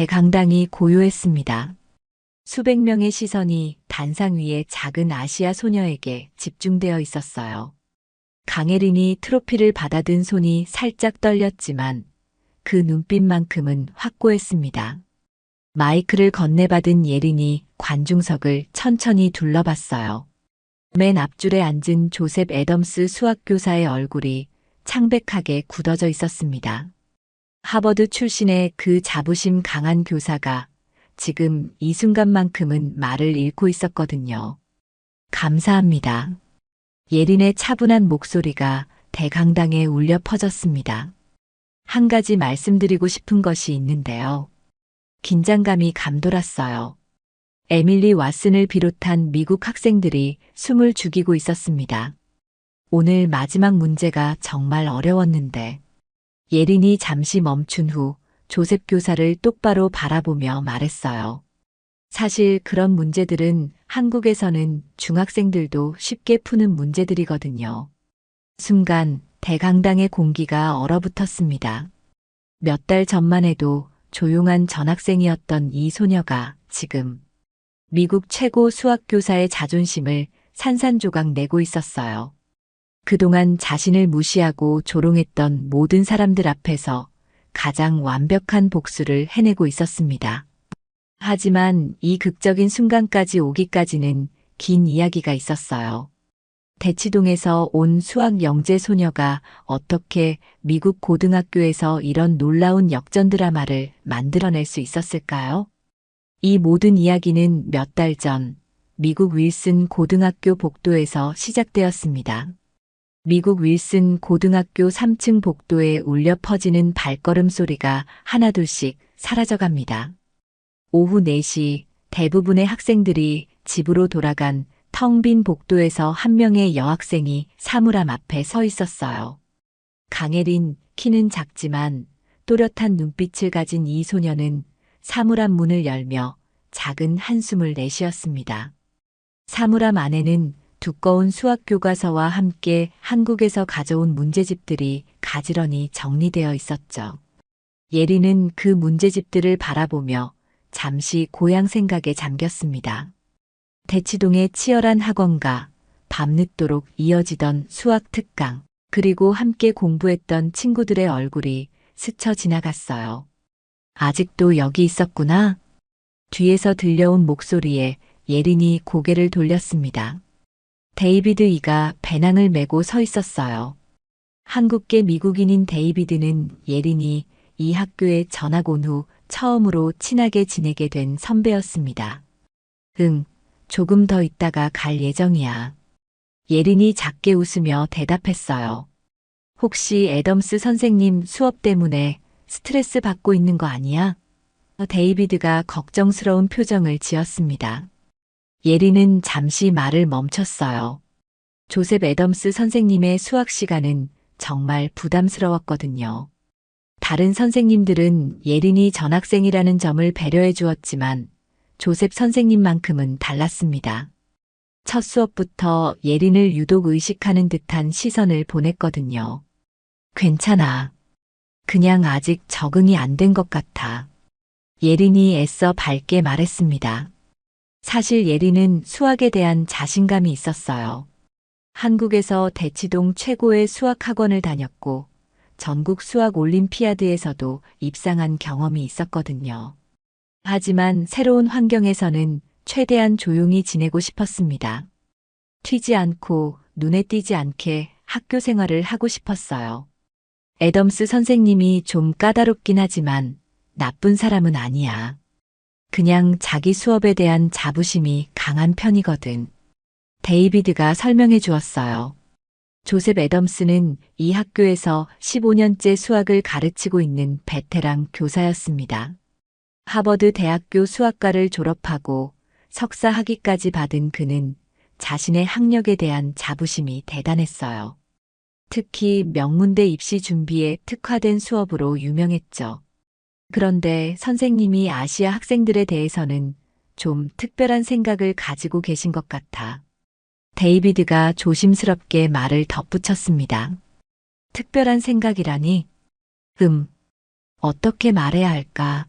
대강당이 고요했습니다. 수백 명의 시선이 단상 위의 작은 아시아 소녀에게 집중되어 있었어요. 강혜린이 트로피를 받아든 손이 살짝 떨렸지만 그 눈빛만큼은 확고했습니다. 마이크를 건네받은 예린이 관중석을 천천히 둘러봤어요. 맨 앞줄에 앉은 조셉 애덤스 수학교사의 얼굴이 창백하게 굳어져 있었습니다. 하버드 출신의 그 자부심 강한 교사가 지금 이 순간만큼은 말을 잃고 있었거든요. 감사합니다. 예린의 차분한 목소리가 대강당에 울려 퍼졌습니다. 한 가지 말씀드리고 싶은 것이 있는데요. 긴장감이 감돌았어요. 에밀리 왓슨을 비롯한 미국 학생들이 숨을 죽이고 있었습니다. 오늘 마지막 문제가 정말 어려웠는데 예린이 잠시 멈춘 후 조셉 교사를 똑바로 바라보며 말했어요. 사실 그런 문제들은 한국에서는 중학생들도 쉽게 푸는 문제들이거든요. 순간 대강당의 공기가 얼어붙었습니다. 몇 달 전만 해도 조용한 전학생이었던 이 소녀가 지금 미국 최고 수학교사의 자존심을 산산조각 내고 있었어요. 그동안 자신을 무시하고 조롱했던 모든 사람들 앞에서 가장 완벽한 복수를 해내고 있었습니다. 하지만 이 극적인 순간까지 오기까지는 긴 이야기가 있었어요. 대치동에서 온 수학 영재 소녀가 어떻게 미국 고등학교에서 이런 놀라운 역전 드라마를 만들어낼 수 있었을까요? 이 모든 이야기는 몇 달 전 미국 윌슨 고등학교 복도에서 시작되었습니다. 미국 윌슨 고등학교 3층 복도에 울려 퍼지는 발걸음 소리가 하나둘씩 사라져갑니다. 오후 4시 대부분의 학생들이 집으로 돌아간 텅 빈 복도에서 한 명의 여학생이 사물함 앞에 서 있었어요. 강혜린, 키는 작지만 또렷한 눈빛을 가진 이 소녀는 사물함 문을 열며 작은 한숨을 내쉬었습니다. 사물함 안에는 두꺼운 수학 교과서와 함께 한국에서 가져온 문제집들이 가지런히 정리되어 있었죠. 예린은 그 문제집들을 바라보며 잠시 고향 생각에 잠겼습니다. 대치동의 치열한 학원과 밤늦도록 이어지던 수학 특강, 그리고 함께 공부했던 친구들의 얼굴이 스쳐 지나갔어요. 아직도 여기 있었구나. 뒤에서 들려온 목소리에 예린이 고개를 돌렸습니다. 데이비드 이가 배낭을 메고 서 있었어요. 한국계 미국인인 데이비드는 예린이 이 학교에 전학 온 후 처음으로 친하게 지내게 된 선배였습니다. 응, 조금 더 있다가 갈 예정이야. 예린이 작게 웃으며 대답했어요. 혹시 애덤스 선생님 수업 때문에 스트레스 받고 있는 거 아니야? 데이비드가 걱정스러운 표정을 지었습니다. 예린은 잠시 말을 멈췄어요. 조셉 애덤스 선생님의 수학 시간은 정말 부담스러웠거든요. 다른 선생님들은 예린이 전학생이라는 점을 배려해 주었지만 조셉 선생님만큼은 달랐습니다. 첫 수업부터 예린을 유독 의식하는 듯한 시선을 보냈거든요. 괜찮아. 그냥 아직 적응이 안 된 것 같아. 예린이 애써 밝게 말했습니다. 사실 예린은 수학에 대한 자신감이 있었어요. 한국에서 대치동 최고의 수학학원을 다녔고 전국 수학 올림피아드에서도 입상한 경험이 있었거든요. 하지만 새로운 환경에서는 최대한 조용히 지내고 싶었습니다. 튀지 않고 눈에 띄지 않게 학교 생활을 하고 싶었어요. 애덤스 선생님이 좀 까다롭긴 하지만 나쁜 사람은 아니야. 그냥 자기 수업에 대한 자부심이 강한 편이거든. 데이비드가 설명해 주었어요. 조셉 애덤스는 이 학교에서 15년째 수학을 가르치고 있는 베테랑 교사였습니다. 하버드 대학교 수학과를 졸업하고 석사 학위까지 받은 그는 자신의 학력에 대한 자부심이 대단했어요. 특히 명문대 입시 준비에 특화된 수업으로 유명했죠. 그런데 선생님이 아시아 학생들에 대해서는 좀 특별한 생각을 가지고 계신 것 같아. 데이비드가 조심스럽게 말을 덧붙였습니다. 특별한 생각이라니? 어떻게 말해야 할까?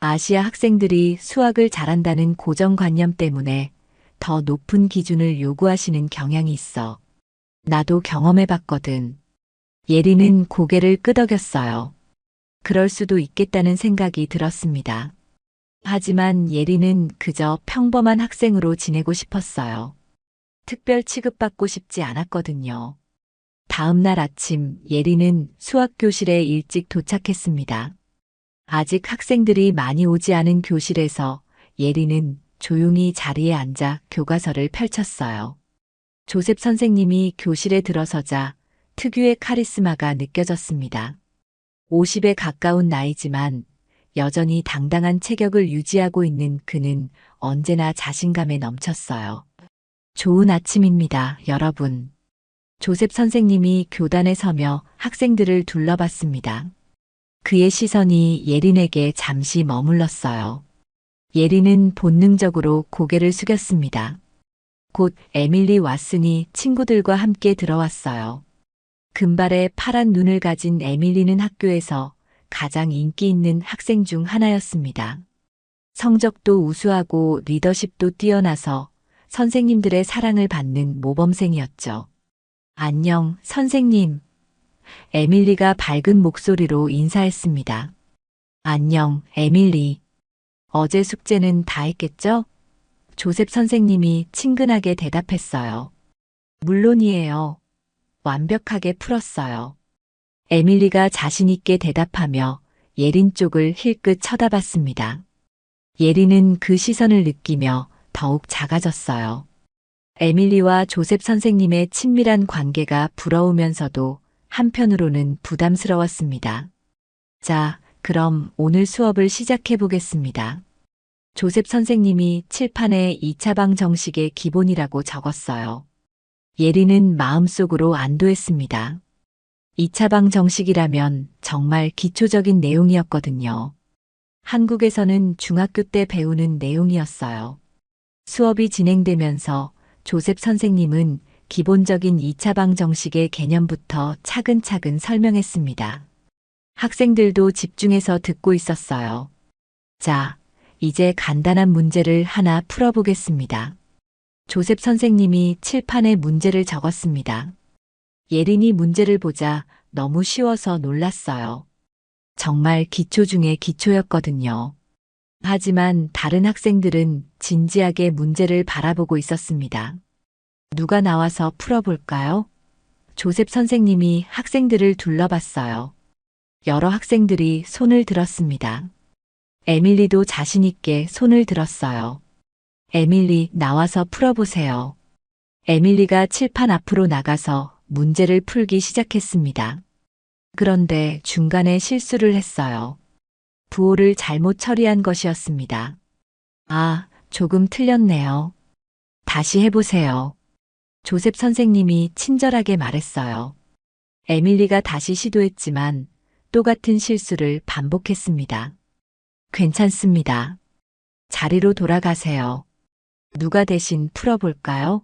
아시아 학생들이 수학을 잘한다는 고정관념 때문에 더 높은 기준을 요구하시는 경향이 있어. 나도 경험해봤거든. 예리는 고개를 끄덕였어요. 그럴 수도 있겠다는 생각이 들었습니다. 하지만 예리는 그저 평범한 학생으로 지내고 싶었어요. 특별 취급받고 싶지 않았거든요. 다음 날 아침 예리는 수학 교실에 일찍 도착했습니다. 아직 학생들이 많이 오지 않은 교실에서 예리는 조용히 자리에 앉아 교과서를 펼쳤어요. 조셉 선생님이 교실에 들어서자 특유의 카리스마가 느껴졌습니다. 50에 가까운 나이지만 여전히 당당한 체격을 유지하고 있는 그는 언제나 자신감에 넘쳤어요. 좋은 아침입니다, 여러분. 조셉 선생님이 교단에 서며 학생들을 둘러봤습니다. 그의 시선이 예린에게 잠시 머물렀어요. 예린은 본능적으로 고개를 숙였습니다. 곧 에밀리 왓슨이 친구들과 함께 들어왔어요. 금발의 파란 눈을 가진 에밀리는 학교에서 가장 인기 있는 학생 중 하나였습니다. 성적도 우수하고 리더십도 뛰어나서 선생님들의 사랑을 받는 모범생이었죠. 안녕, 선생님. 에밀리가 밝은 목소리로 인사했습니다. 안녕, 에밀리. 어제 숙제는 다 했겠죠? 조셉 선생님이 친근하게 대답했어요. 물론이에요. 완벽하게 풀었어요. 에밀리가 자신있게 대답하며 예린 쪽을 힐끗 쳐다봤습니다. 예린은 그 시선을 느끼며 더욱 작아졌어요. 에밀리와 조셉 선생님의 친밀한 관계가 부러우면서도 한편으로는 부담스러웠습니다. 자, 그럼 오늘 수업을 시작해 보겠습니다. 조셉 선생님이 칠판에 2차방 정식의 기본이라고 적었어요. 예린은 마음속으로 안도했습니다. 2차방 정식이라면 정말 기초적인 내용이었거든요. 한국에서는 중학교 때 배우는 내용이었어요. 수업이 진행되면서 조셉 선생님은 기본적인 2차방 정식의 개념부터 차근차근 설명했습니다. 학생들도 집중해서 듣고 있었어요. 자, 이제 간단한 문제를 하나 풀어보겠습니다. 조셉 선생님이 칠판에 문제를 적었습니다. 예린이 문제를 보자 너무 쉬워서 놀랐어요. 정말 기초 중에 기초였거든요. 하지만 다른 학생들은 진지하게 문제를 바라보고 있었습니다. 누가 나와서 풀어볼까요? 조셉 선생님이 학생들을 둘러봤어요. 여러 학생들이 손을 들었습니다. 에밀리도 자신있게 손을 들었어요. 에밀리, 나와서 풀어보세요. 에밀리가 칠판 앞으로 나가서 문제를 풀기 시작했습니다. 그런데 중간에 실수를 했어요. 부호를 잘못 처리한 것이었습니다. 아, 조금 틀렸네요. 다시 해보세요. 조셉 선생님이 친절하게 말했어요. 에밀리가 다시 시도했지만 똑같은 실수를 반복했습니다. 괜찮습니다. 자리로 돌아가세요. 누가 대신 풀어볼까요?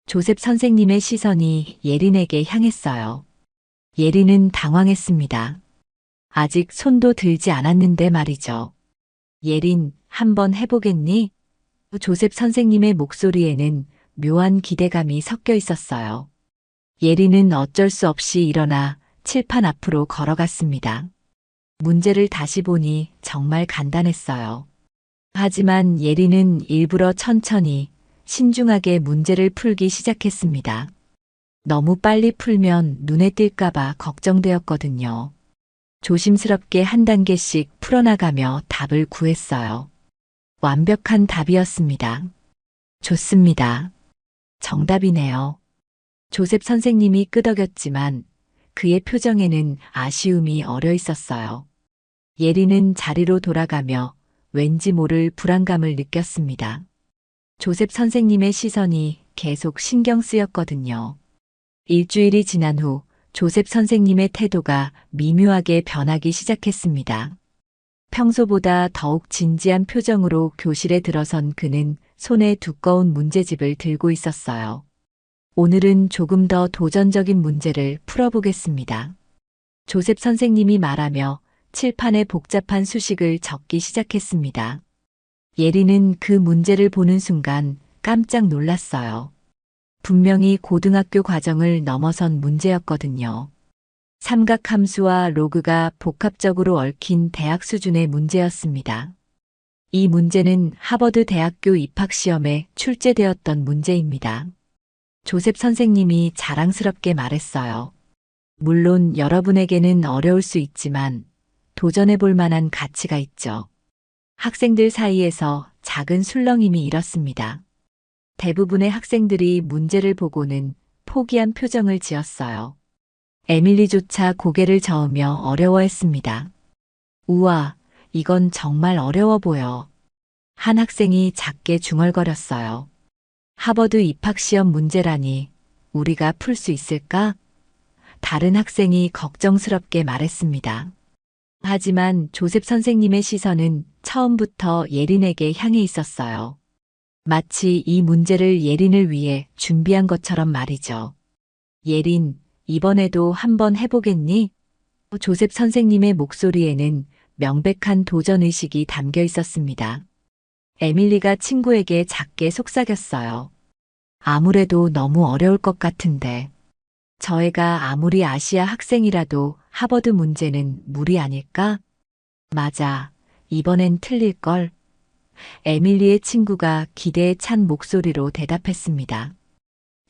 조셉 선생님의 시선이 예린에게 향했어요. 예린은 당황했습니다. 아직 손도 들지 않았는데 말이죠. 예린, 한번 해보겠니? 조셉 선생님의 목소리에는 묘한 기대감이 섞여 있었어요. 예린은 어쩔 수 없이 일어나 칠판 앞으로 걸어갔습니다. 문제를 다시 보니 정말 간단했어요. 하지만 예린은 일부러 천천히 신중하게 문제를 풀기 시작했습니다. 너무 빨리 풀면 눈에 띌까봐 걱정되었거든요. 조심스럽게 한 단계씩 풀어나가며 답을 구했어요. 완벽한 답이었습니다. 좋습니다. 정답이네요. 조셉 선생님이 끄덕였지만 그의 표정에는 아쉬움이 어려 있었어요. 예린은 자리로 돌아가며 왠지 모를 불안감을 느꼈습니다. 조셉 선생님의 시선이 계속 신경 쓰였거든요. 일주일이 지난 후 조셉 선생님의 태도가 미묘하게 변하기 시작했습니다. 평소보다 더욱 진지한 표정으로 교실에 들어선 그는 손에 두꺼운 문제집을 들고 있었어요. 오늘은 조금 더 도전적인 문제를 풀어보겠습니다. 조셉 선생님이 말하며 칠판에 복잡한 수식을 적기 시작했습니다. 예리는 그 문제를 보는 순간 깜짝 놀랐어요. 분명히 고등학교 과정을 넘어선 문제였거든요. 삼각함수와 로그가 복합적으로 얽힌 대학 수준의 문제였습니다. 이 문제는 하버드 대학교 입학시험에 출제되었던 문제입니다. 조셉 선생님이 자랑스럽게 말했어요. 물론 여러분에게는 어려울 수 있지만 도전해 볼 만한 가치가 있죠. 학생들 사이에서 작은 술렁임이 일었습니다. 대부분의 학생들이 문제를 보고는 포기한 표정을 지었어요. 에밀리조차 고개를 저으며 어려워했습니다. 우와, 이건 정말 어려워 보여. 한 학생이 작게 중얼거렸어요. 하버드 입학시험 문제라니 우리가 풀 수 있을까? 다른 학생이 걱정스럽게 말했습니다. 하지만 조셉 선생님의 시선은 처음부터 예린에게 향해 있었어요. 마치 이 문제를 예린을 위해 준비한 것처럼 말이죠. 예린, 이번에도 한번 해보겠니? 조셉 선생님의 목소리에는 명백한 도전의식이 담겨 있었습니다. 에밀리가 친구에게 작게 속삭였어요. 아무래도 너무 어려울 것 같은데. 저 애가 아무리 아시아 학생이라도 하버드 문제는 무리 아닐까? 맞아. 이번엔 틀릴걸. 에밀리의 친구가 기대에 찬 목소리로 대답했습니다.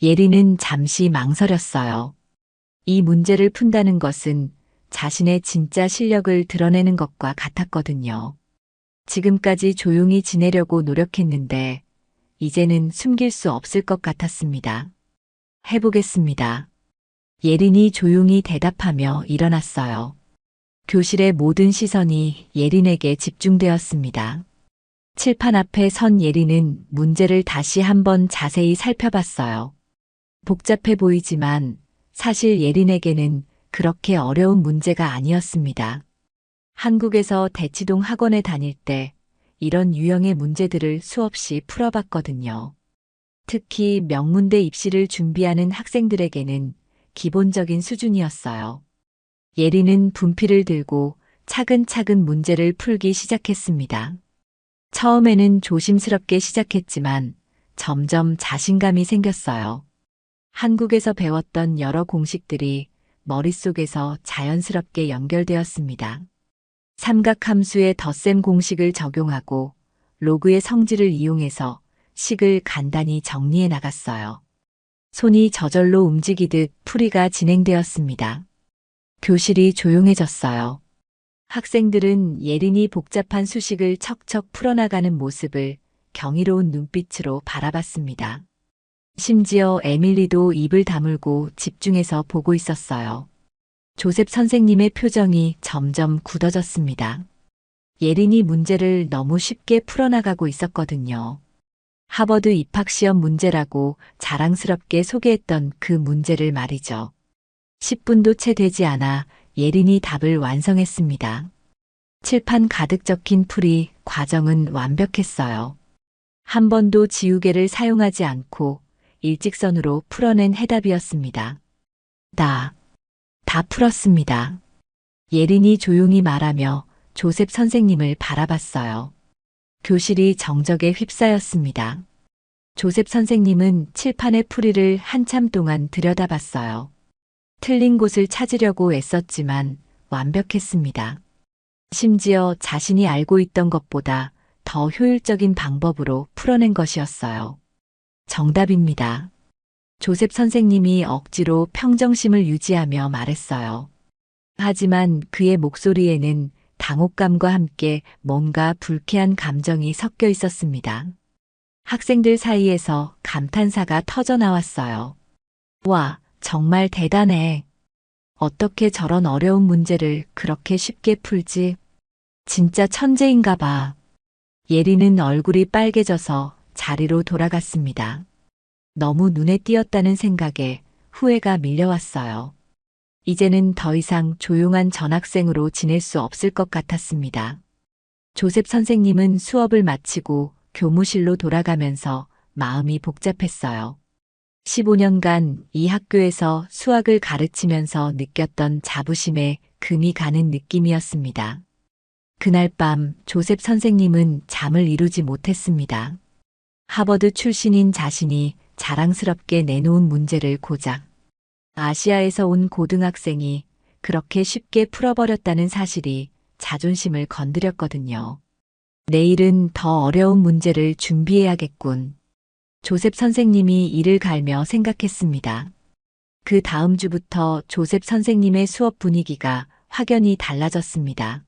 예린은 잠시 망설였어요. 이 문제를 푼다는 것은 자신의 진짜 실력을 드러내는 것과 같았거든요. 지금까지 조용히 지내려고 노력했는데 이제는 숨길 수 없을 것 같았습니다. 해보겠습니다. 예린이 조용히 대답하며 일어났어요. 교실의 모든 시선이 예린에게 집중되었습니다. 칠판 앞에 선 예린은 문제를 다시 한번 자세히 살펴봤어요. 복잡해 보이지만 사실 예린에게는 그렇게 어려운 문제가 아니었습니다. 한국에서 대치동 학원에 다닐 때 이런 유형의 문제들을 수없이 풀어봤거든요. 특히 명문대 입시를 준비하는 학생들에게는 기본적인 수준이었어요. 예린은 분필을 들고 차근차근 문제를 풀기 시작했습니다. 처음에는 조심스럽게 시작했지만 점점 자신감이 생겼어요. 한국에서 배웠던 여러 공식들이 머릿속에서 자연스럽게 연결되었습니다. 삼각함수의 덧셈 공식을 적용하고 로그의 성질을 이용해서 식을 간단히 정리해 나갔어요. 손이 저절로 움직이듯 풀이가 진행되었습니다. 교실이 조용해졌어요. 학생들은 예린이 복잡한 수식을 척척 풀어나가는 모습을 경이로운 눈빛으로 바라봤습니다. 심지어 에밀리도 입을 다물고 집중해서 보고 있었어요. 조셉 선생님의 표정이 점점 굳어졌습니다. 예린이 문제를 너무 쉽게 풀어나가고 있었거든요. 하버드 입학시험 문제라고 자랑스럽게 소개했던 그 문제를 말이죠. 10분도 채 되지 않아 예린이 답을 완성했습니다. 칠판 가득 적힌 풀이 과정은 완벽했어요. 한 번도 지우개를 사용하지 않고 일직선으로 풀어낸 해답이었습니다. 다 풀었습니다. 예린이 조용히 말하며 조셉 선생님을 바라봤어요. 교실이 정적에 휩싸였습니다. 조셉 선생님은 칠판의 풀이를 한참 동안 들여다봤어요. 틀린 곳을 찾으려고 애썼지만 완벽했습니다. 심지어 자신이 알고 있던 것보다 더 효율적인 방법으로 풀어낸 것이었어요. 정답입니다. 조셉 선생님이 억지로 평정심을 유지하며 말했어요. 하지만 그의 목소리에는 당혹감과 함께 뭔가 불쾌한 감정이 섞여 있었습니다. 학생들 사이에서 감탄사가 터져 나왔어요. 와, 정말 대단해. 어떻게 저런 어려운 문제를 그렇게 쉽게 풀지? 진짜 천재인가 봐. 예린은 얼굴이 빨개져서 자리로 돌아갔습니다. 너무 눈에 띄었다는 생각에 후회가 밀려왔어요. 이제는 더 이상 조용한 전학생으로 지낼 수 없을 것 같았습니다. 조셉 선생님은 수업을 마치고 교무실로 돌아가면서 마음이 복잡했어요. 15년간 이 학교에서 수학을 가르치면서 느꼈던 자부심에 금이 가는 느낌이었습니다. 그날 밤 조셉 선생님은 잠을 이루지 못했습니다. 하버드 출신인 자신이 자랑스럽게 내놓은 문제를 고작 아시아에서 온 고등학생이 그렇게 쉽게 풀어버렸다는 사실이 자존심을 건드렸거든요. 내일은 더 어려운 문제를 준비해야겠군. 조셉 선생님이 이를 갈며 생각했습니다. 그 다음 주부터 조셉 선생님의 수업 분위기가 확연히 달라졌습니다.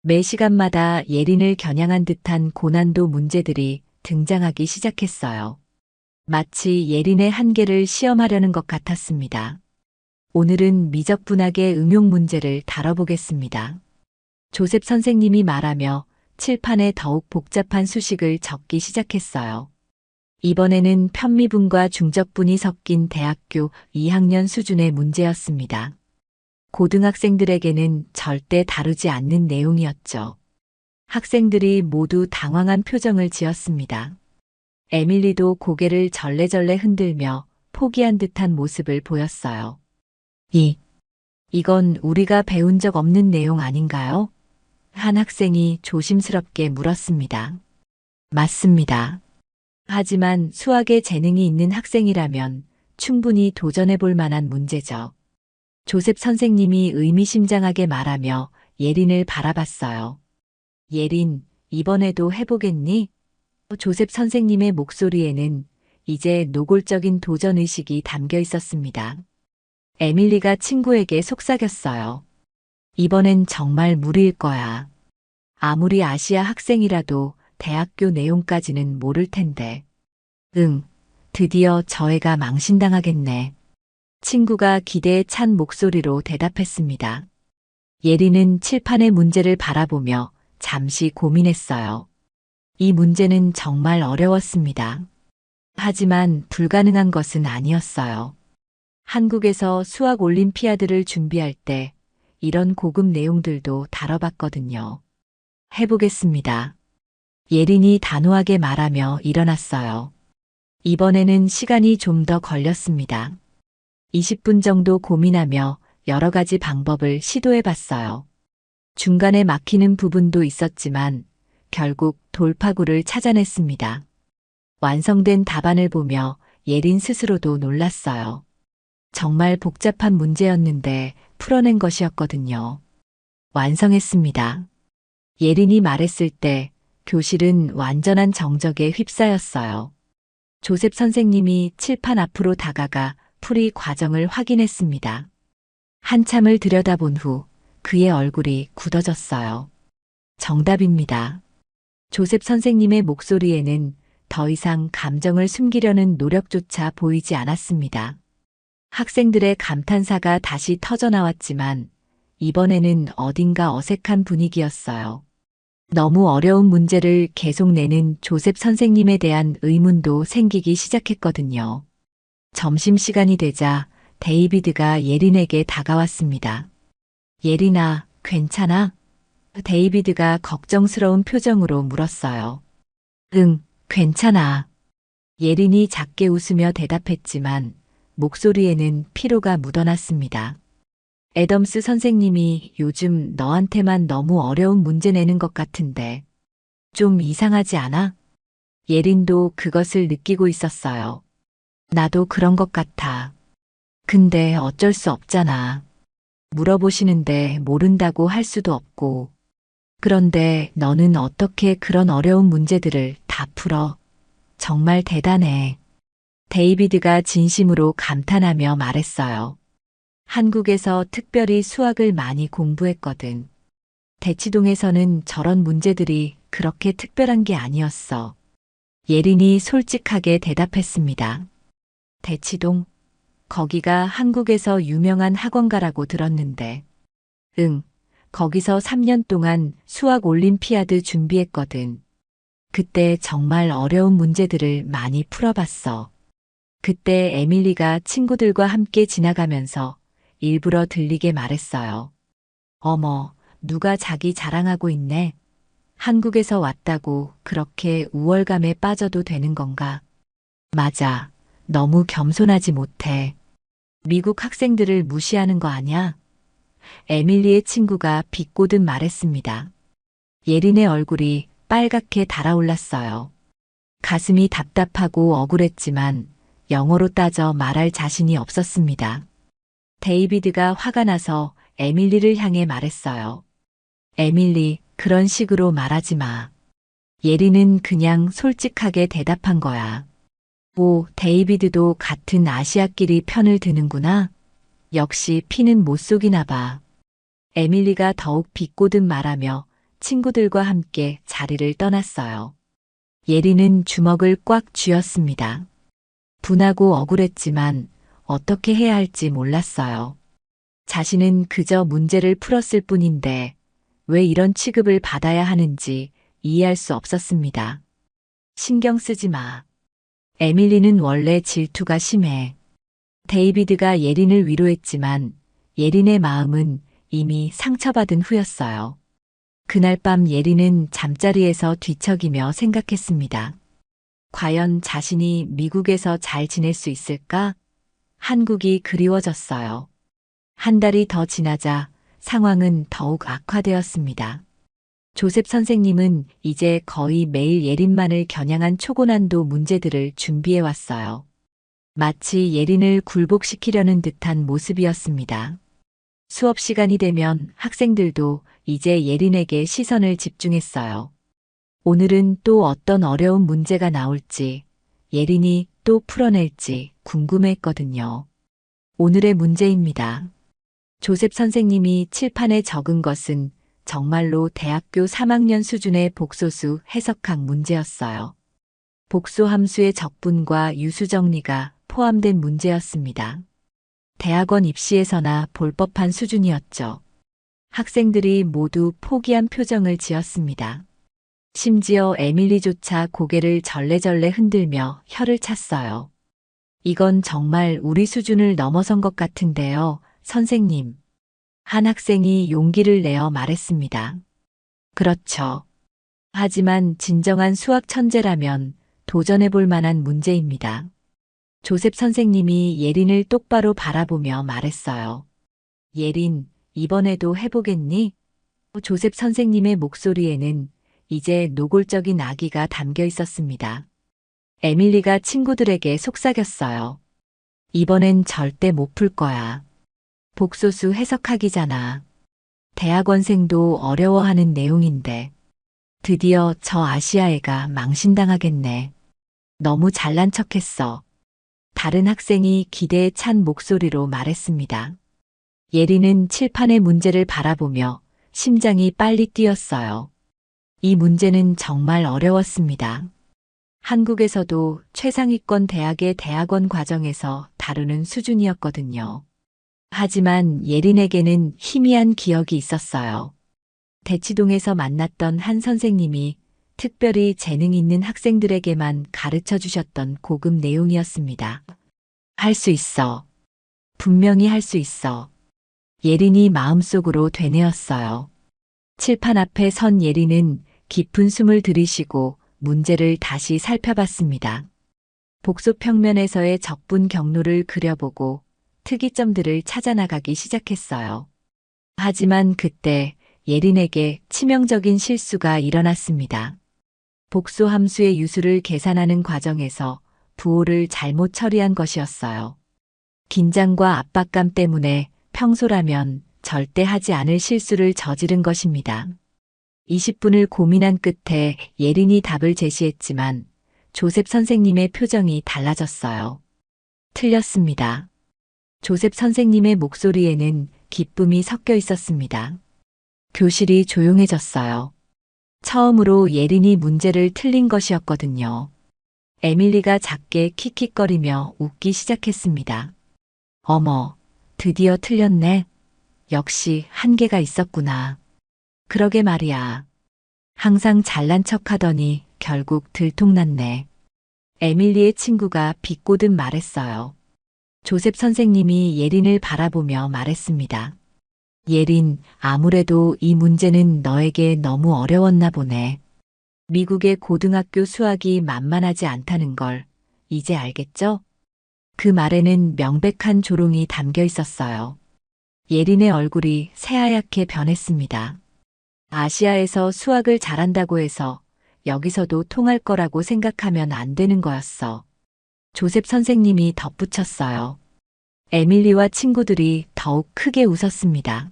매 시간마다 예린을 겨냥한 듯한 고난도 문제들이 등장하기 시작했어요. 마치 예린의 한계를 시험하려는 것 같았습니다. 오늘은 미적분학의 응용 문제를 다뤄보겠습니다. 조셉 선생님이 말하며 칠판에 더욱 복잡한 수식을 적기 시작했어요. 이번에는 편미분과 중적분이 섞인 대학교 2학년 수준의 문제였습니다. 고등학생들에게는 절대 다루지 않는 내용이었죠. 학생들이 모두 당황한 표정을 지었습니다. 에밀리도 고개를 절레절레 흔들며 포기한 듯한 모습을 보였어요. 이건 우리가 배운 적 없는 내용 아닌가요? 한 학생이 조심스럽게 물었습니다. 맞습니다. 하지만 수학에 재능이 있는 학생이라면 충분히 도전해 볼 만한 문제죠. 조셉 선생님이 의미심장하게 말하며 예린을 바라봤어요. 예린, 이번에도 해보겠니? 조셉 선생님의 목소리에는 이제 노골적인 도전의식이 담겨 있었습니다. 에밀리가 친구에게 속삭였어요. 이번엔 정말 무리일 거야. 아무리 아시아 학생이라도 대학교 내용까지는 모를 텐데. 응, 드디어 저 애가 망신당하겠네. 친구가 기대에 찬 목소리로 대답했습니다. 예린은 칠판의 문제를 바라보며 잠시 고민했어요. 이 문제는 정말 어려웠습니다. 하지만 불가능한 것은 아니었어요. 한국에서 수학 올림피아드를 준비할 때 이런 고급 내용들도 다뤄봤거든요. 해보겠습니다. 예린이 단호하게 말하며 일어났어요. 이번에는 시간이 좀 더 걸렸습니다. 20분 정도 고민하며 여러 가지 방법을 시도해봤어요. 중간에 막히는 부분도 있었지만 결국 돌파구를 찾아냈습니다. 완성된 답안을 보며 예린 스스로도 놀랐어요. 정말 복잡한 문제였는데 풀어낸 것이었거든요. 완성했습니다. 예린이 말했을 때 교실은 완전한 정적에 휩싸였어요. 조셉 선생님이 칠판 앞으로 다가가 풀이 과정을 확인했습니다. 한참을 들여다본 후 그의 얼굴이 굳어졌어요. 정답입니다. 조셉 선생님의 목소리에는 더 이상 감정을 숨기려는 노력조차 보이지 않았습니다. 학생들의 감탄사가 다시 터져나왔지만 이번에는 어딘가 어색한 분위기였어요. 너무 어려운 문제를 계속 내는 조셉 선생님에 대한 의문도 생기기 시작했거든요. 점심시간이 되자 데이비드가 예린에게 다가왔습니다. 예린아, 괜찮아? 데이비드가 걱정스러운 표정으로 물었어요. 응, 괜찮아. 예린이 작게 웃으며 대답했지만 목소리에는 피로가 묻어났습니다. 애덤스 선생님이 요즘 너한테만 너무 어려운 문제 내는 것 같은데 좀 이상하지 않아? 예린도 그것을 느끼고 있었어요. 나도 그런 것 같아. 근데 어쩔 수 없잖아. 물어보시는데 모른다고 할 수도 없고. 그런데 너는 어떻게 그런 어려운 문제들을 다 풀어? 정말 대단해. 데이비드가 진심으로 감탄하며 말했어요. 한국에서 특별히 수학을 많이 공부했거든. 대치동에서는 저런 문제들이 그렇게 특별한 게 아니었어. 예린이 솔직하게 대답했습니다. 대치동? 거기가 한국에서 유명한 학원가라고 들었는데. 응, 거기서 3년 동안 수학 올림피아드 준비했거든. 그때 정말 어려운 문제들을 많이 풀어봤어. 그때 에밀리가 친구들과 함께 지나가면서 일부러 들리게 말했어요. 어머, 누가 자기 자랑하고 있네. 한국에서 왔다고 그렇게 우월감에 빠져도 되는 건가? 맞아. 너무 겸손하지 못해. 미국 학생들을 무시하는 거 아냐? 에밀리의 친구가 비꼬듯 말했습니다. 예린의 얼굴이 빨갛게 달아올랐어요. 가슴이 답답하고 억울했지만 영어로 따져 말할 자신이 없었습니다. 데이비드가 화가 나서 에밀리를 향해 말했어요. 에밀리, 그런 식으로 말하지 마. 예린은 그냥 솔직하게 대답한 거야. 오, 데이비드도 같은 아시아끼리 편을 드는구나. 역시 피는 못 속이나 봐. 에밀리가 더욱 비꼬듯 말하며 친구들과 함께 자리를 떠났어요. 예린은 주먹을 꽉 쥐었습니다. 분하고 억울했지만 어떻게 해야 할지 몰랐어요. 자신은 그저 문제를 풀었을 뿐인데 왜 이런 취급을 받아야 하는지 이해할 수 없었습니다. 신경 쓰지 마. 에밀리는 원래 질투가 심해. 데이비드가 예린을 위로했지만 예린의 마음은 이미 상처받은 후였어요. 그날 밤 예린은 잠자리에서 뒤척이며 생각했습니다. 과연 자신이 미국에서 잘 지낼 수 있을까? 한국이 그리워졌어요. 한 달이 더 지나자 상황은 더욱 악화되었습니다. 조셉 선생님은 이제 거의 매일 예린만을 겨냥한 초고난도 문제들을 준비해 왔어요. 마치 예린을 굴복시키려는 듯한 모습이었습니다. 수업 시간이 되면 학생들도 이제 예린에게 시선을 집중했어요. 오늘은 또 어떤 어려운 문제가 나올지, 예린이 또 풀어낼지 궁금했거든요. 오늘의 문제입니다. 조셉 선생님이 칠판에 적은 것은 정말로 대학교 3학년 수준의 복소수 해석학 문제였어요. 복소 함수의 적분과 유수 정리가 포함된 문제였습니다. 대학원 입시에서나 볼 법한 수준이었죠. 학생들이 모두 포기한 표정을 지었습니다. 심지어 에밀리조차 고개를 절레절레 흔들며 혀를 찼어요. 이건 정말 우리 수준을 넘어선 것 같은데요, 선생님. 한 학생이 용기를 내어 말했습니다. 그렇죠. 하지만 진정한 수학 천재라면 도전해 볼 만한 문제입니다. 조셉 선생님이 예린을 똑바로 바라보며 말했어요. 예린, 이번에도 해보겠니? 조셉 선생님의 목소리에는 이제 노골적인 악의가 담겨 있었습니다. 에밀리가 친구들에게 속삭였어요. 이번엔 절대 못 풀 거야. 복소수 해석학이잖아. 대학원생도 어려워하는 내용인데. 드디어 저 아시아애가 망신당하겠네. 너무 잘난 척했어. 다른 학생이 기대에 찬 목소리로 말했습니다. 예린은 칠판의 문제를 바라보며 심장이 빨리 뛰었어요. 이 문제는 정말 어려웠습니다. 한국에서도 최상위권 대학의 대학원 과정에서 다루는 수준이었거든요. 하지만 예린에게는 희미한 기억이 있었어요. 대치동에서 만났던 한 선생님이 특별히 재능 있는 학생들에게만 가르쳐 주셨던 고급 내용이었습니다. 할 수 있어. 분명히 할 수 있어. 예린이 마음속으로 되뇌었어요. 칠판 앞에 선 예린은 깊은 숨을 들이쉬고 문제를 다시 살펴봤습니다. 복소 평면에서의 적분 경로를 그려보고 특이점들을 찾아나가기 시작했어요. 하지만 그때 예린에게 치명적인 실수가 일어났습니다. 복소 함수의 유수를 계산하는 과정에서 부호를 잘못 처리한 것이었어요. 긴장과 압박감 때문에 평소라면 절대 하지 않을 실수를 저지른 것입니다. 20분을 고민한 끝에 예린이 답을 제시했지만 조셉 선생님의 표정이 달라졌어요. 틀렸습니다. 조셉 선생님의 목소리에는 기쁨이 섞여 있었습니다. 교실이 조용해졌어요. 처음으로 예린이 문제를 틀린 것이었거든요. 에밀리가 작게 킥킥거리며 웃기 시작했습니다. 어머, 드디어 틀렸네. 역시 한계가 있었구나. 그러게 말이야. 항상 잘난 척하더니 결국 들통났네. 에밀리의 친구가 비꼬듯 말했어요. 조셉 선생님이 예린을 바라보며 말했습니다. 예린, 아무래도 이 문제는 너에게 너무 어려웠나 보네. 미국의 고등학교 수학이 만만하지 않다는 걸 이제 알겠죠? 그 말에는 명백한 조롱이 담겨 있었어요. 예린의 얼굴이 새하얗게 변했습니다. 아시아에서 수학을 잘한다고 해서 여기서도 통할 거라고 생각하면 안 되는 거였어. 조셉 선생님이 덧붙였어요. 에밀리와 친구들이 더욱 크게 웃었습니다.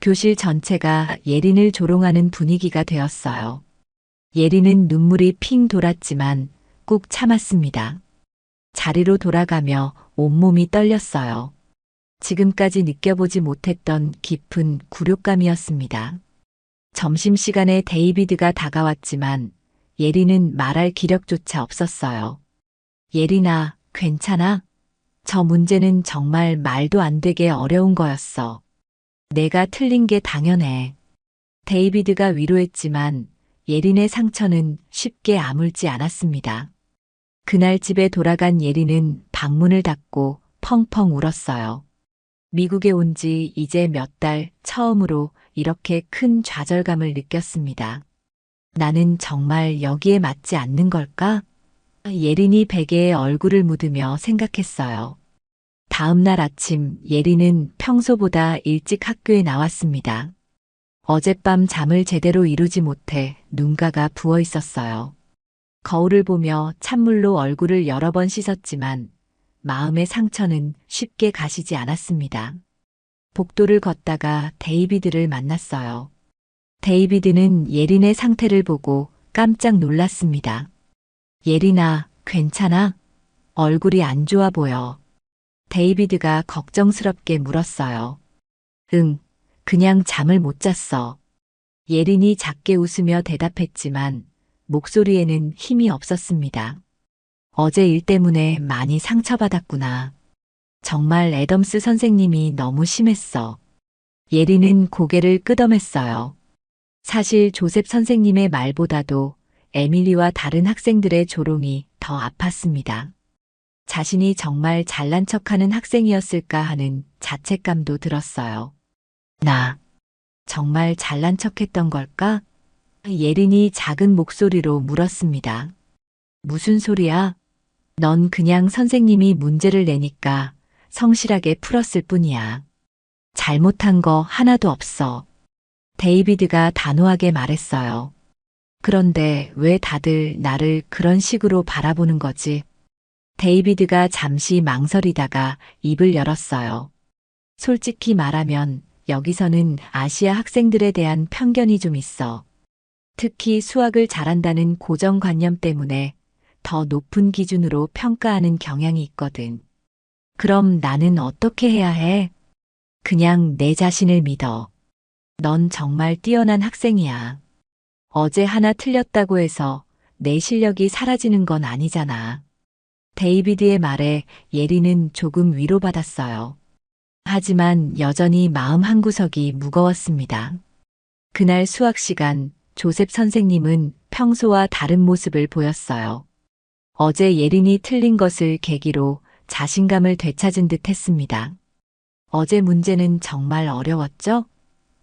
교실 전체가 예린을 조롱하는 분위기가 되었어요. 예린은 눈물이 핑 돌았지만 꾹 참았습니다. 자리로 돌아가며 온몸이 떨렸어요. 지금까지 느껴보지 못했던 깊은 굴욕감이었습니다. 점심시간에 데이비드가 다가왔지만 예린은 말할 기력조차 없었어요. 예린아, 괜찮아? 저 문제는 정말 말도 안 되게 어려운 거였어. 내가 틀린 게 당연해. 데이비드가 위로했지만 예린의 상처는 쉽게 아물지 않았습니다. 그날 집에 돌아간 예린은 방문을 닫고 펑펑 울었어요. 미국에 온 지 이제 몇 달 처음으로 이렇게 큰 좌절감을 느꼈습니다. 나는 정말 여기에 맞지 않는 걸까? 예린이 베개에 얼굴을 묻으며 생각했어요. 다음 날 아침 예린은 평소보다 일찍 학교에 나왔습니다. 어젯밤 잠을 제대로 이루지 못해 눈가가 부어 있었어요. 거울을 보며 찬물로 얼굴을 여러 번 씻었지만 마음의 상처는 쉽게 가시지 않았습니다. 복도를 걷다가 데이비드를 만났어요. 데이비드는 예린의 상태를 보고 깜짝 놀랐습니다. 예린아, 괜찮아? 얼굴이 안 좋아 보여. 데이비드가 걱정스럽게 물었어요. 응, 그냥 잠을 못 잤어. 예린이 작게 웃으며 대답했지만 목소리에는 힘이 없었습니다. 어제 일 때문에 많이 상처받았구나. 정말 애덤스 선생님이 너무 심했어. 예린은 고개를 끄덕였어요. 사실 조셉 선생님의 말보다도 에밀리와 다른 학생들의 조롱이 더 아팠습니다. 자신이 정말 잘난 척하는 학생이었을까 하는 자책감도 들었어요. 나 정말 잘난 척했던 걸까? 예린이 작은 목소리로 물었습니다. 무슨 소리야? 넌 그냥 선생님이 문제를 내니까 성실하게 풀었을 뿐이야. 잘못한 거 하나도 없어. 데이비드가 단호하게 말했어요. 그런데 왜 다들 나를 그런 식으로 바라보는 거지? 데이비드가 잠시 망설이다가 입을 열었어요. 솔직히 말하면 여기서는 아시아 학생들에 대한 편견이 좀 있어. 특히 수학을 잘한다는 고정관념 때문에 더 높은 기준으로 평가하는 경향이 있거든. 그럼 나는 어떻게 해야 해? 그냥 내 자신을 믿어. 넌 정말 뛰어난 학생이야. 어제 하나 틀렸다고 해서 내 실력이 사라지는 건 아니잖아. 데이비드의 말에 예린은 조금 위로받았어요. 하지만 여전히 마음 한구석이 무거웠습니다. 그날 수학 시간 조셉 선생님은 평소와 다른 모습을 보였어요. 어제 예린이 틀린 것을 계기로 자신감을 되찾은 듯 했습니다. 어제 문제는 정말 어려웠죠?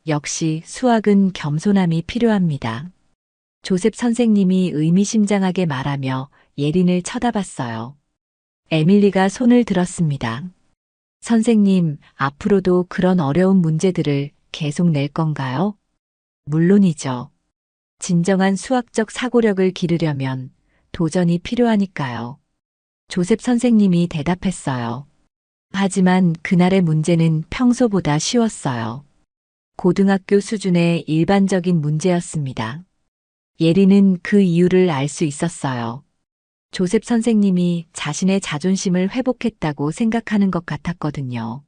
역시 수학은 겸손함이 필요합니다. 조셉 선생님이 의미심장하게 말하며 예린을 쳐다봤어요. 에밀리가 손을 들었습니다. 선생님, 앞으로도 그런 어려운 문제들을 계속 낼 건가요? 물론이죠. 진정한 수학적 사고력을 기르려면 도전이 필요하니까요. 조셉 선생님이 대답했어요. 하지만 그날의 문제는 평소보다 쉬웠어요. 고등학교 수준의 일반적인 문제였습니다. 예린은 그 이유를 알 수 있었어요. 조셉 선생님이 자신의 자존심을 회복했다고 생각하는 것 같았거든요.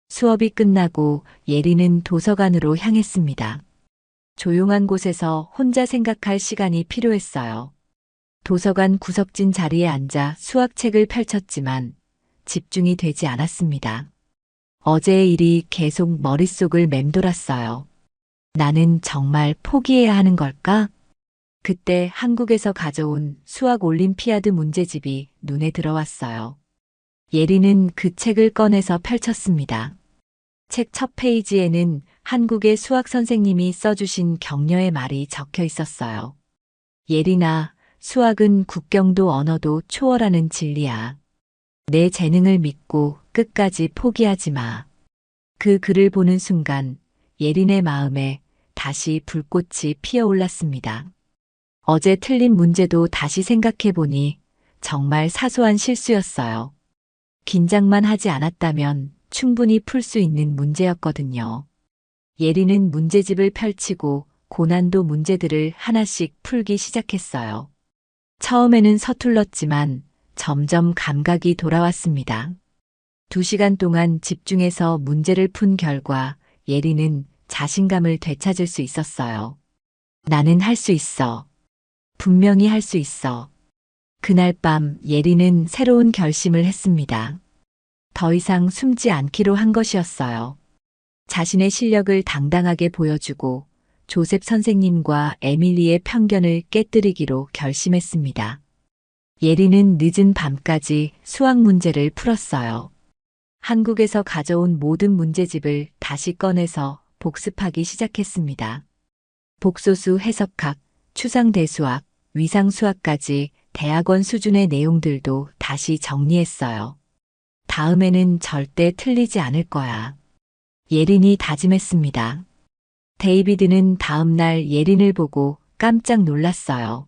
수업이 끝나고 예린은 도서관으로 향했습니다. 조용한 곳에서 혼자 생각할 시간이 필요했어요. 도서관 구석진 자리에 앉아 수학책을 펼쳤지만 집중이 되지 않았습니다. 어제의 일이 계속 머릿속을 맴돌았어요. 나는 정말 포기해야 하는 걸까? 그때 한국에서 가져온 수학 올림피아드 문제집이 눈에 들어왔어요. 예린은 그 책을 꺼내서 펼쳤습니다. 책 첫 페이지에는 한국의 수학 선생님이 써주신 격려의 말이 적혀 있었어요. 예린아, 수학은 국경도 언어도 초월하는 진리야. 내 재능을 믿고 끝까지 포기하지 마. 그 글을 보는 순간 예린의 마음에 다시 불꽃이 피어올랐습니다. 어제 틀린 문제도 다시 생각해 보니 정말 사소한 실수였어요. 긴장만 하지 않았다면 충분히 풀 수 있는 문제였거든요. 예린은 문제집을 펼치고 고난도 문제들을 하나씩 풀기 시작했어요. 처음에는 서툴렀지만 점점 감각이 돌아왔습니다. 2시간 동안 집중해서 문제를 푼 결과 예린은 자신감을 되찾을 수 있었어요. 나는 할 수 있어. 분명히 할 수 있어. 그날 밤 예린은 새로운 결심을 했습니다. 더 이상 숨지 않기로 한 것이었어요. 자신의 실력을 당당하게 보여주고 조셉 선생님과 에밀리의 편견을 깨뜨리기로 결심했습니다. 예린은 늦은 밤까지 수학 문제를 풀었어요. 한국에서 가져온 모든 문제집을 다시 꺼내서 복습하기 시작했습니다. 복소수 해석학, 추상대수학, 위상수학까지 대학원 수준의 내용들도 다시 정리했어요. 다음에는 절대 틀리지 않을 거야. 예린이 다짐했습니다. 데이비드는 다음 날 예린을 보고 깜짝 놀랐어요.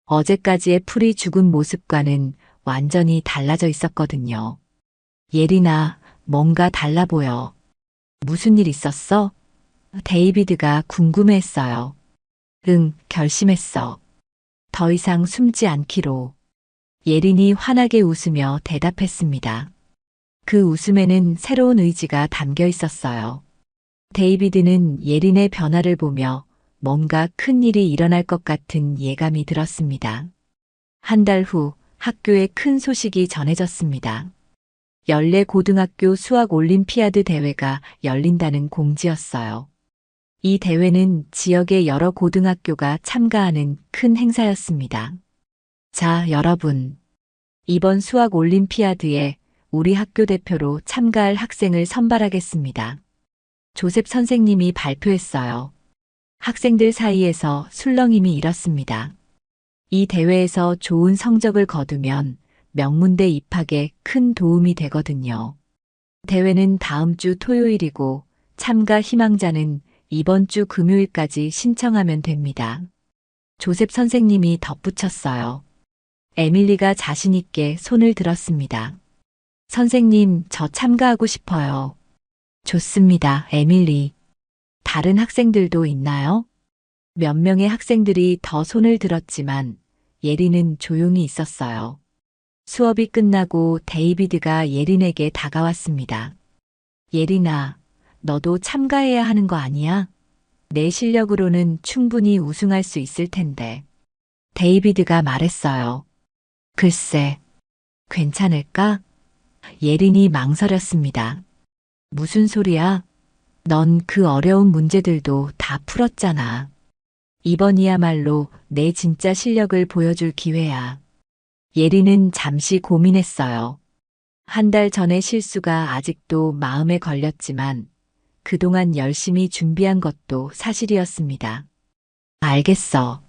어제까지의 풀이 죽은 모습과는 완전히 달라져 있었거든요. 예린아, 뭔가 달라 보여. 무슨 일 있었어? 데이비드가 궁금해했어요. 응, 결심했어. 더 이상 숨지 않기로. 예린이 환하게 웃으며 대답했습니다. 그 웃음에는 새로운 의지가 담겨 있었어요. 데이비드는 예린의 변화를 보며 뭔가 큰 일이 일어날 것 같은 예감이 들었습니다. 한 달 후 학교에 큰 소식이 전해졌습니다. 연례 고등학교 수학 올림피아드 대회가 열린다는 공지였어요. 이 대회는 지역의 여러 고등학교가 참가하는 큰 행사였습니다. 자, 여러분. 이번 수학 올림피아드에 우리 학교 대표로 참가할 학생을 선발하겠습니다. 조셉 선생님이 발표했어요. 학생들 사이에서 술렁임이 일었습니다. 이 대회에서 좋은 성적을 거두면 명문대 입학에 큰 도움이 되거든요. 대회는 다음 주 토요일이고 참가 희망자는 이번 주 금요일까지 신청하면 됩니다. 조셉 선생님이 덧붙였어요. 에밀리가 자신 있게 손을 들었습니다. 선생님, 저 참가하고 싶어요. 좋습니다, 에밀리. 다른 학생들도 있나요? 몇 명의 학생들이 더 손을 들었지만 예린은 조용히 있었어요. 수업이 끝나고 데이비드가 예린에게 다가왔습니다. 예린아, 너도 참가해야 하는 거 아니야? 내 실력으로는 충분히 우승할 수 있을 텐데. 데이비드가 말했어요. 글쎄, 괜찮을까? 예린이 망설였습니다. 무슨 소리야? 넌 그 어려운 문제들도 다 풀었잖아. 이번이야말로 내 진짜 실력을 보여줄 기회야. 예린은 잠시 고민했어요. 한 달 전의 실수가 아직도 마음에 걸렸지만 그동안 열심히 준비한 것도 사실이었습니다. 알겠어.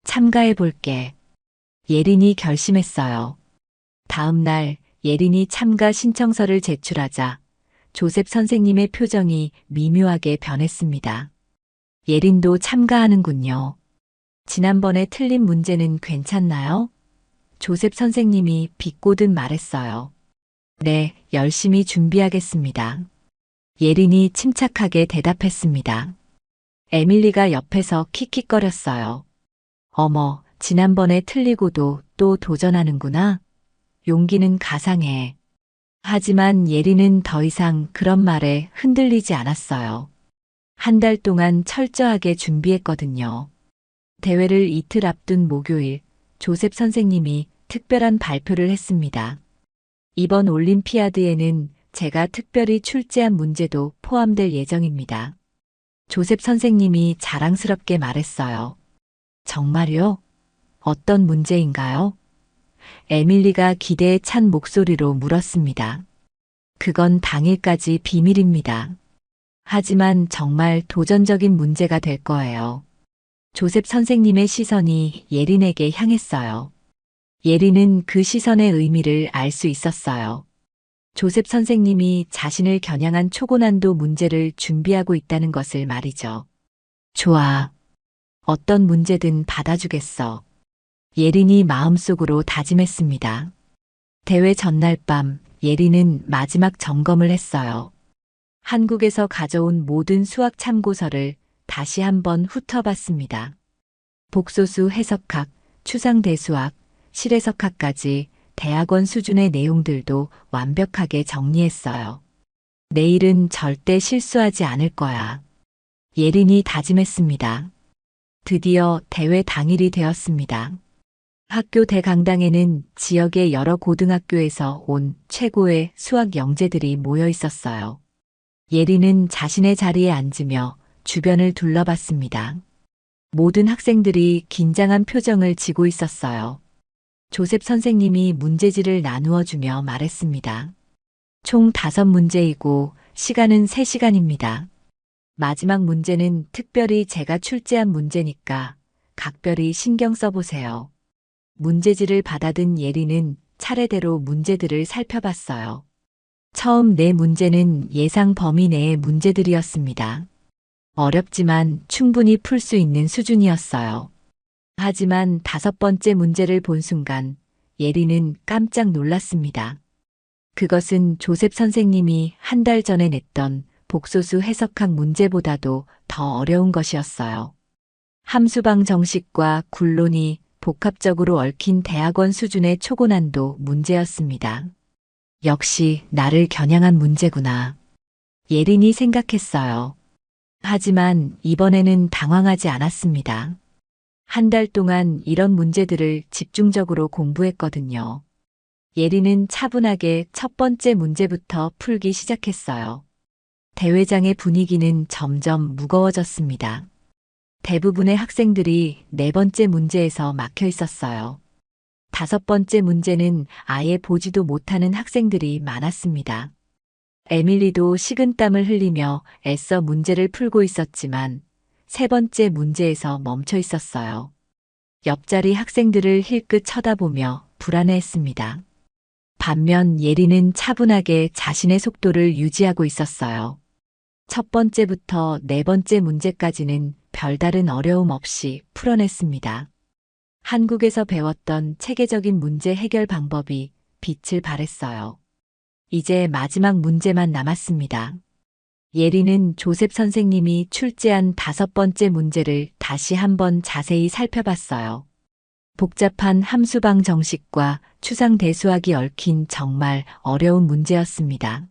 참가해 볼게. 예린이 결심했어요. 다음 날 예린이 참가 신청서를 제출하자 조셉 선생님의 표정이 미묘하게 변했습니다. 예린도 참가하는군요. 지난번에 틀린 문제는 괜찮나요? 조셉 선생님이 비꼬듯 말했어요. 네, 열심히 준비하겠습니다. 예린이 침착하게 대답했습니다. 에밀리가 옆에서 킥킥거렸어요. 어머, 지난번에 틀리고도 또 도전하는구나. 용기는 가상해. 하지만 예린은 더 이상 그런 말에 흔들리지 않았어요. 한 달 동안 철저하게 준비했거든요. 대회를 이틀 앞둔 목요일, 조셉 선생님이 특별한 발표를 했습니다. 이번 올림피아드에는 제가 특별히 출제한 문제도 포함될 예정입니다. 조셉 선생님이 자랑스럽게 말했어요. 정말요? 어떤 문제인가요? 에밀리가 기대에 찬 목소리로 물었습니다. 그건 당일까지 비밀입니다. 하지만 정말 도전적인 문제가 될 거예요. 조셉 선생님의 시선이 예린에게 향했어요. 예린은 그 시선의 의미를 알 수 있었어요. 조셉 선생님이 자신을 겨냥한 초고난도 문제를 준비하고 있다는 것을 말이죠. 좋아. 어떤 문제든 받아주겠어. 예린이 마음속으로 다짐했습니다. 대회 전날 밤 예린은 마지막 점검을 했어요. 한국에서 가져온 모든 수학 참고서를 다시 한번 훑어봤습니다. 복소수 해석학, 추상대수학, 실해석학까지 대학원 수준의 내용들도 완벽하게 정리했어요. 내일은 절대 실수하지 않을 거야. 예린이 다짐했습니다. 드디어 대회 당일이 되었습니다. 학교 대강당에는 지역의 여러 고등학교에서 온 최고의 수학 영재들이 모여 있었어요. 예린은 자신의 자리에 앉으며 주변을 둘러봤습니다. 모든 학생들이 긴장한 표정을 지고 있었어요. 조셉 선생님이 문제지를 나누어 주며 말했습니다. 총 5문제이고 시간은 3시간입니다. 마지막 문제는 특별히 제가 출제한 문제니까 각별히 신경 써보세요. 문제지를 받아든 예린은 차례대로 문제들을 살펴봤어요. 처음 4문제는 예상 범위 내의 문제들이었습니다. 어렵지만 충분히 풀 수 있는 수준이었어요. 하지만 5번째 문제를 본 순간 예린은 깜짝 놀랐습니다. 그것은 조셉 선생님이 한 달 전에 냈던 복소수 해석학 문제보다도 더 어려운 것이었어요. 함수방 정식과 굴론이 복합적으로 얽힌 대학원 수준의 초고난도 문제였습니다. 역시 나를 겨냥한 문제구나. 예린이 생각했어요. 하지만 이번에는 당황하지 않았습니다. 한 달 동안 이런 문제들을 집중적으로 공부했거든요. 예린은 차분하게 첫 번째 문제부터 풀기 시작했어요. 대회장의 분위기는 점점 무거워졌습니다. 대부분의 학생들이 4번째 문제에서 막혀 있었어요. 5번째 문제는 아예 보지도 못하는 학생들이 많았습니다. 에밀리도 식은땀을 흘리며 애써 문제를 풀고 있었지만 3번째 문제에서 멈춰 있었어요. 옆자리 학생들을 힐끗 쳐다보며 불안해했습니다. 반면 예린은 차분하게 자신의 속도를 유지하고 있었어요. 첫 번째부터 4번째 문제까지는 별다른 어려움 없이 풀어냈습니다. 한국에서 배웠던 체계적인 문제 해결 방법이 빛을 발했어요. 이제 마지막 문제만 남았습니다. 예린은 조셉 선생님이 출제한 5번째 문제를 다시 한번 자세히 살펴봤어요. 복잡한 함수방 정식과 추상대수학이 얽힌 정말 어려운 문제였습니다.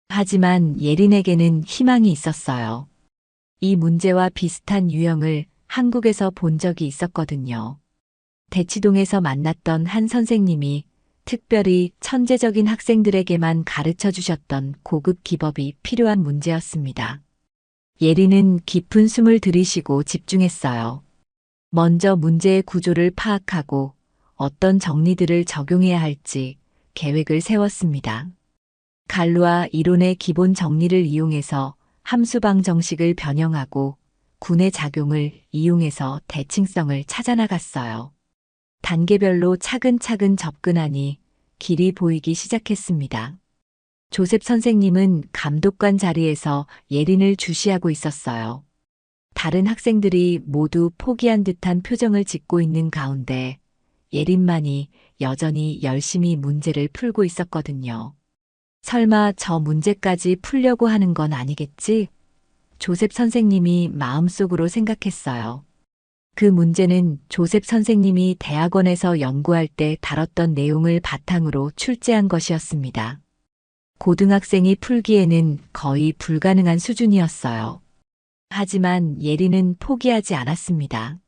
하지만 예린에게는 희망이 있었어요. 이 문제와 비슷한 유형을 한국에서 본 적이 있었거든요. 대치동에서 만났던 한 선생님이 특별히 천재적인 학생들에게만 가르쳐 주셨던 고급 기법이 필요한 문제였습니다. 예린은 깊은 숨을 들이쉬고 집중했어요. 먼저 문제의 구조를 파악하고 어떤 정리들을 적용해야 할지 계획을 세웠습니다. 갈루아 이론의 기본 정리를 이용해서 함수방 정식을 변형하고 군의 작용을 이용해서 대칭성을 찾아나갔어요. 단계별로 차근차근 접근하니 길이 보이기 시작했습니다. 조셉 선생님은 감독관 자리에서 예린을 주시하고 있었어요. 다른 학생들이 모두 포기한 듯한 표정을 짓고 있는 가운데 예린만이 여전히 열심히 문제를 풀고 있었거든요. 설마 저 문제까지 풀려고 하는 건 아니겠지? 조셉 선생님이 마음속으로 생각했어요. 그 문제는 조셉 선생님이 대학원에서 연구할 때 다뤘던 내용을 바탕으로 출제한 것이었습니다. 고등학생이 풀기에는 거의 불가능한 수준이었어요. 하지만 예린은 포기하지 않았습니다.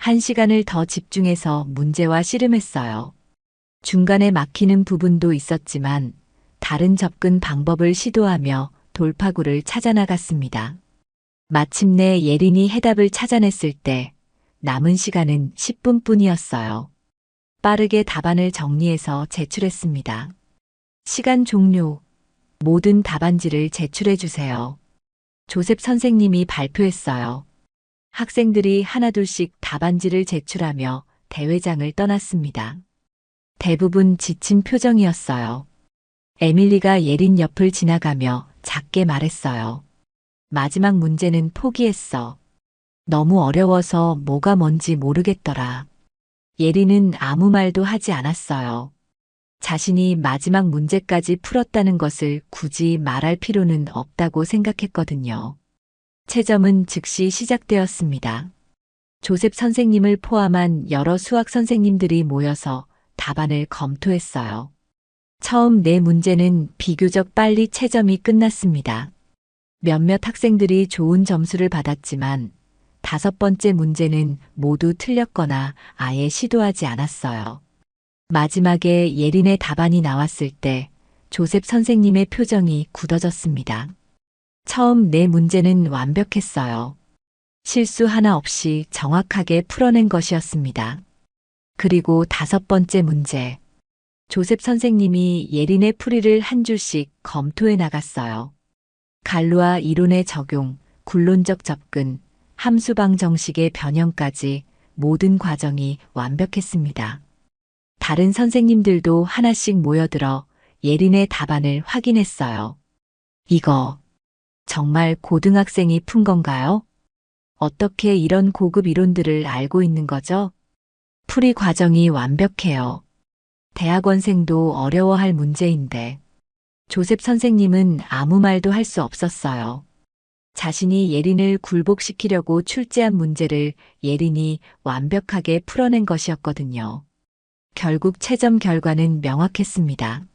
1시간을 더 집중해서 문제와 씨름했어요. 중간에 막히는 부분도 있었지만 다른 접근 방법을 시도하며 돌파구를 찾아나갔습니다. 마침내 예린이 해답을 찾아냈을 때 남은 시간은 10분뿐이었어요. 빠르게 답안을 정리해서 제출했습니다. 시간 종료. 모든 답안지를 제출해 주세요. 조셉 선생님이 발표했어요. 학생들이 하나둘씩 답안지를 제출하며 대회장을 떠났습니다. 대부분 지친 표정이었어요. 에밀리가 예린 옆을 지나가며 작게 말했어요. 마지막 문제는 포기했어. 너무 어려워서 뭐가 뭔지 모르겠더라. 예린은 아무 말도 하지 않았어요. 자신이 마지막 문제까지 풀었다는 것을 굳이 말할 필요는 없다고 생각했거든요. 채점은 즉시 시작되었습니다. 조셉 선생님을 포함한 여러 수학 선생님들이 모여서 답안을 검토했어요. 처음 네 문제는 비교적 빨리 채점이 끝났습니다. 몇몇 학생들이 좋은 점수를 받았지만 다섯 번째 문제는 모두 틀렸거나 아예 시도하지 않았어요. 마지막에 예린의 답안이 나왔을 때 조셉 선생님의 표정이 굳어졌습니다. 처음 네 문제는 완벽했어요. 실수 하나 없이 정확하게 풀어낸 것이었습니다. 그리고 다섯 번째 문제. 조셉 선생님이 예린의 풀이를 한 줄씩 검토해 나갔어요. 갈루아 이론의 적용, 굴론적 접근, 함수방 정식의 변형까지 모든 과정이 완벽했습니다. 다른 선생님들도 하나씩 모여들어 예린의 답안을 확인했어요. 이거 정말 고등학생이 푼 건가요? 어떻게 이런 고급 이론들을 알고 있는 거죠? 풀이 과정이 완벽해요. 대학원생도 어려워할 문제인데 조셉 선생님은 아무 말도 할 수 없었어요. 자신이 예린을 굴복시키려고 출제한 문제를 예린이 완벽하게 풀어낸 것이었거든요. 결국 채점 결과는 명확했습니다.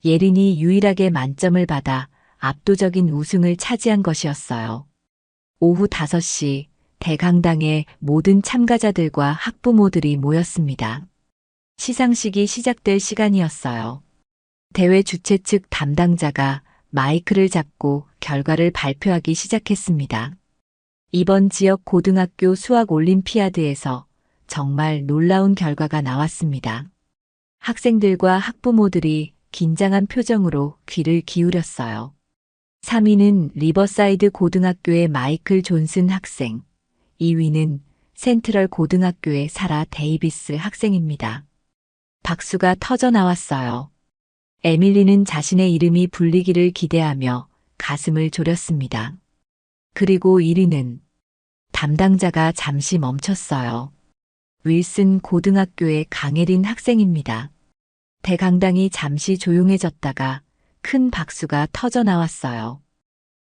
예린이 유일하게 만점을 받아 압도적인 우승을 차지한 것이었어요. 오후 5시 대강당에 모든 참가자들과 학부모들이 모였습니다. 시상식이 시작될 시간이었어요. 대회 주최 측 담당자가 마이크를 잡고 결과를 발표하기 시작했습니다. 이번 지역 고등학교 수학 올림피아드에서 정말 놀라운 결과가 나왔습니다. 학생들과 학부모들이 긴장한 표정으로 귀를 기울였어요. 3위는 리버사이드 고등학교의 마이클 존슨 학생, 2위는 센트럴 고등학교의 사라 데이비스 학생입니다. 박수가 터져 나왔어요. 에밀리는 자신의 이름이 불리기를 기대하며 가슴을 졸였습니다. 그리고 1위는 담당자가 잠시 멈췄어요. 윌슨 고등학교의 강예린 학생입니다. 대강당이 잠시 조용해졌다가 큰 박수가 터져 나왔어요.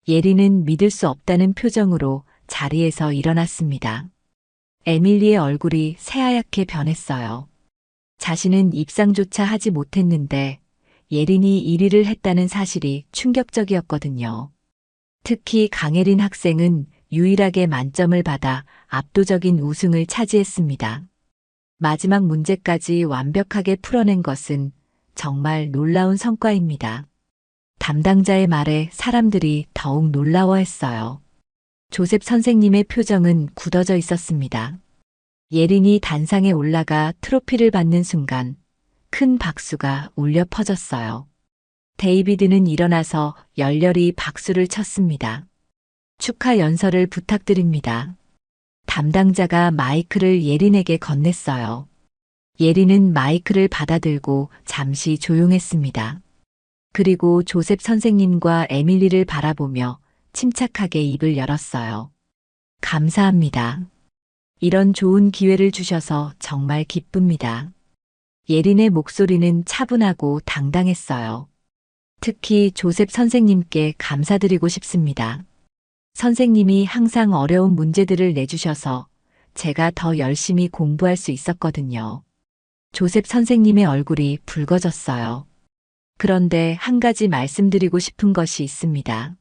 예린은 믿을 수 없다는 표정으로 자리에서 일어났습니다. 에밀리의 얼굴이 새하얗게 변했어요. 자신은 입상조차 하지 못했는데 예린이 1위를 했다는 사실이 충격적이었거든요. 특히 강예린 학생은 유일하게 만점을 받아 압도적인 우승을 차지했습니다. 마지막 문제까지 완벽하게 풀어낸 것은 정말 놀라운 성과입니다. 담당자의 말에 사람들이 더욱 놀라워했어요. 조셉 선생님의 표정은 굳어져 있었습니다. 예린이 단상에 올라가 트로피를 받는 순간 큰 박수가 울려 퍼졌어요. 데이비드는 일어나서 열렬히 박수를 쳤습니다. 축하 연설을 부탁드립니다. 담당자가 마이크를 예린에게 건넸어요. 예린은 마이크를 받아들고 잠시 조용했습니다. 그리고 조셉 선생님과 에밀리를 바라보며 침착하게 입을 열었어요. 감사합니다. 이런 좋은 기회를 주셔서 정말 기쁩니다. 예린의 목소리는 차분하고 당당했어요. 특히 조셉 선생님께 감사드리고 싶습니다. 선생님이 항상 어려운 문제들을 내주셔서 제가 더 열심히 공부할 수 있었거든요. 조셉 선생님의 얼굴이 붉어졌어요. 그런데 한 가지 말씀드리고 싶은 것이 있습니다.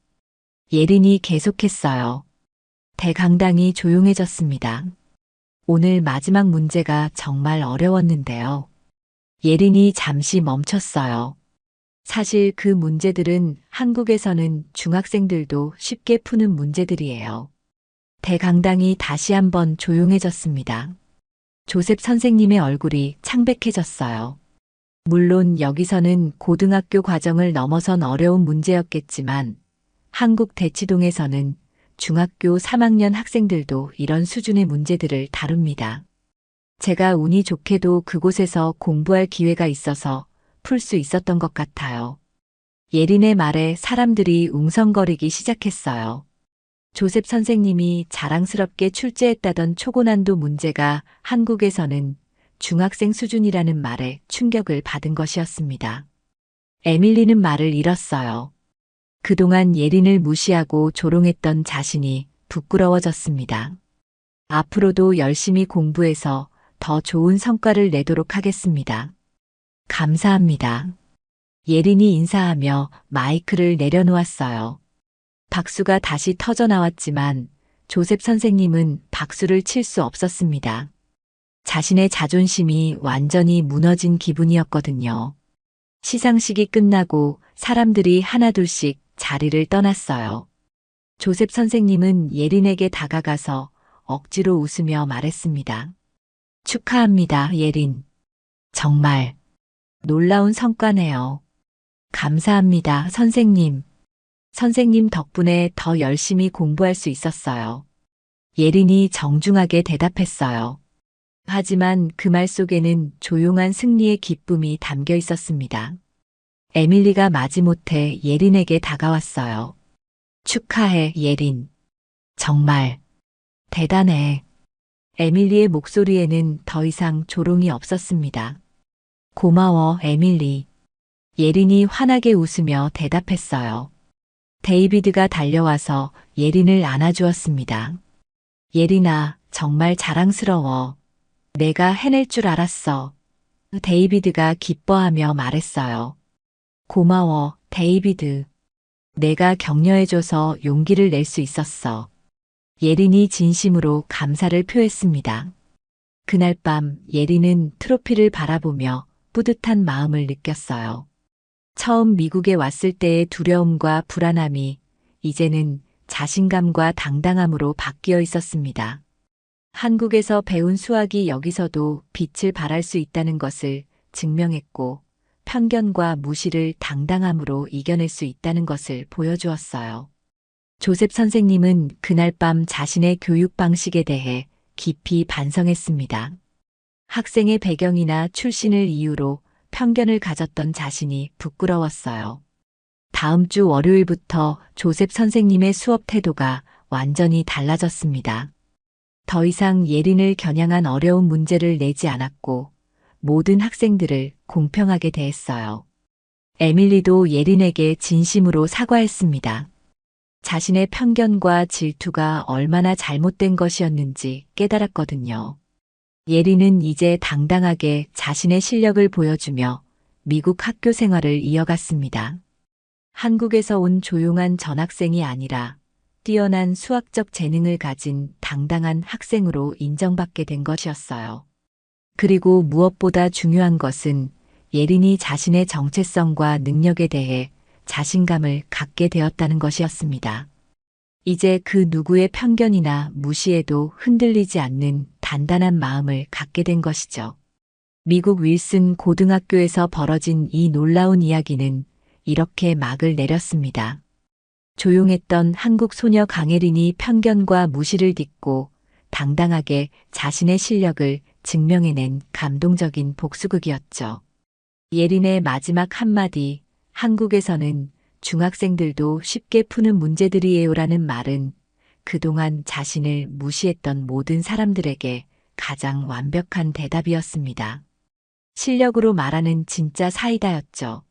예린이 계속했어요. 대강당이 조용해졌습니다. 오늘 마지막 문제가 정말 어려웠는데요. 예린이 잠시 멈췄어요. 사실 그 문제들은 한국에서는 중학생들도 쉽게 푸는 문제들이에요. 대강당이 다시 한번 조용해졌습니다. 조셉 선생님의 얼굴이 창백해졌어요. 물론 여기서는 고등학교 과정을 넘어선 어려운 문제였겠지만 한국 대치동에서는 중학교 3학년 학생들도 이런 수준의 문제들을 다룹니다. 제가 운이 좋게도 그곳에서 공부할 기회가 있어서 풀 수 있었던 것 같아요. 예린의 말에 사람들이 웅성거리기 시작했어요. 조셉 선생님이 자랑스럽게 출제했다던 초고난도 문제가 한국에서는 중학생 수준이라는 말에 충격을 받은 것이었습니다. 에밀리는 말을 잃었어요. 그동안 예린을 무시하고 조롱했던 자신이 부끄러워졌습니다. 앞으로도 열심히 공부해서 더 좋은 성과를 내도록 하겠습니다. 감사합니다. 예린이 인사하며 마이크를 내려놓았어요. 박수가 다시 터져 나왔지만 조셉 선생님은 박수를 칠 수 없었습니다. 자신의 자존심이 완전히 무너진 기분이었거든요. 시상식이 끝나고 사람들이 하나둘씩 자리를 떠났어요. 조셉 선생님은 예린에게 다가가서 억지로 웃으며 말했습니다. 축하합니다, 예린. 정말 놀라운 성과네요. 감사합니다, 선생님. 선생님 덕분에 더 열심히 공부할 수 있었어요. 예린이 정중하게 대답했어요. 하지만 그 말 속에는 조용한 승리의 기쁨이 담겨 있었습니다. 에밀리가 마지못해 예린에게 다가왔어요. 축하해, 예린. 정말 대단해. 에밀리의 목소리에는 더 이상 조롱이 없었습니다. 고마워, 에밀리. 예린이 환하게 웃으며 대답했어요. 데이비드가 달려와서 예린을 안아주었습니다. 예린아, 정말 자랑스러워. 내가 해낼 줄 알았어. 데이비드가 기뻐하며 말했어요. 고마워, 데이비드. 내가 격려해줘서 용기를 낼 수 있었어. 예린이 진심으로 감사를 표했습니다. 그날 밤 예린은 트로피를 바라보며 뿌듯한 마음을 느꼈어요. 처음 미국에 왔을 때의 두려움과 불안함이 이제는 자신감과 당당함으로 바뀌어 있었습니다. 한국에서 배운 수학이 여기서도 빛을 발할 수 있다는 것을 증명했고, 편견과 무시를 당당함으로 이겨낼 수 있다는 것을 보여주었어요. 조셉 선생님은 그날 밤 자신의 교육 방식에 대해 깊이 반성했습니다. 학생의 배경이나 출신을 이유로 편견을 가졌던 자신이 부끄러웠어요. 다음 주 월요일부터 조셉 선생님의 수업 태도가 완전히 달라졌습니다. 더 이상 예린을 겨냥한 어려운 문제를 내지 않았고 모든 학생들을 공평하게 대했어요. 에밀리도 예린에게 진심으로 사과했습니다. 자신의 편견과 질투가 얼마나 잘못된 것이었는지 깨달았거든요. 예린은 이제 당당하게 자신의 실력을 보여주며 미국 학교 생활을 이어갔습니다. 한국에서 온 조용한 전학생이 아니라 뛰어난 수학적 재능을 가진 당당한 학생으로 인정받게 된 것이었어요. 그리고 무엇보다 중요한 것은 예린이 자신의 정체성과 능력에 대해 자신감을 갖게 되었다는 것이었습니다. 이제 그 누구의 편견이나 무시에도 흔들리지 않는 단단한 마음을 갖게 된 것이죠. 미국 윌슨 고등학교에서 벌어진 이 놀라운 이야기는 이렇게 막을 내렸습니다. 조용했던 한국 소녀 강예린이 편견과 무시를 딛고 당당하게 자신의 실력을 증명해낸 감동적인 복수극이었죠. 예린의 마지막 한마디, 한국에서는 중학생들도 쉽게 푸는 문제들이에요라는 말은 그동안 자신을 무시했던 모든 사람들에게 가장 완벽한 대답이었습니다. 실력으로 말하는 진짜 사이다였죠.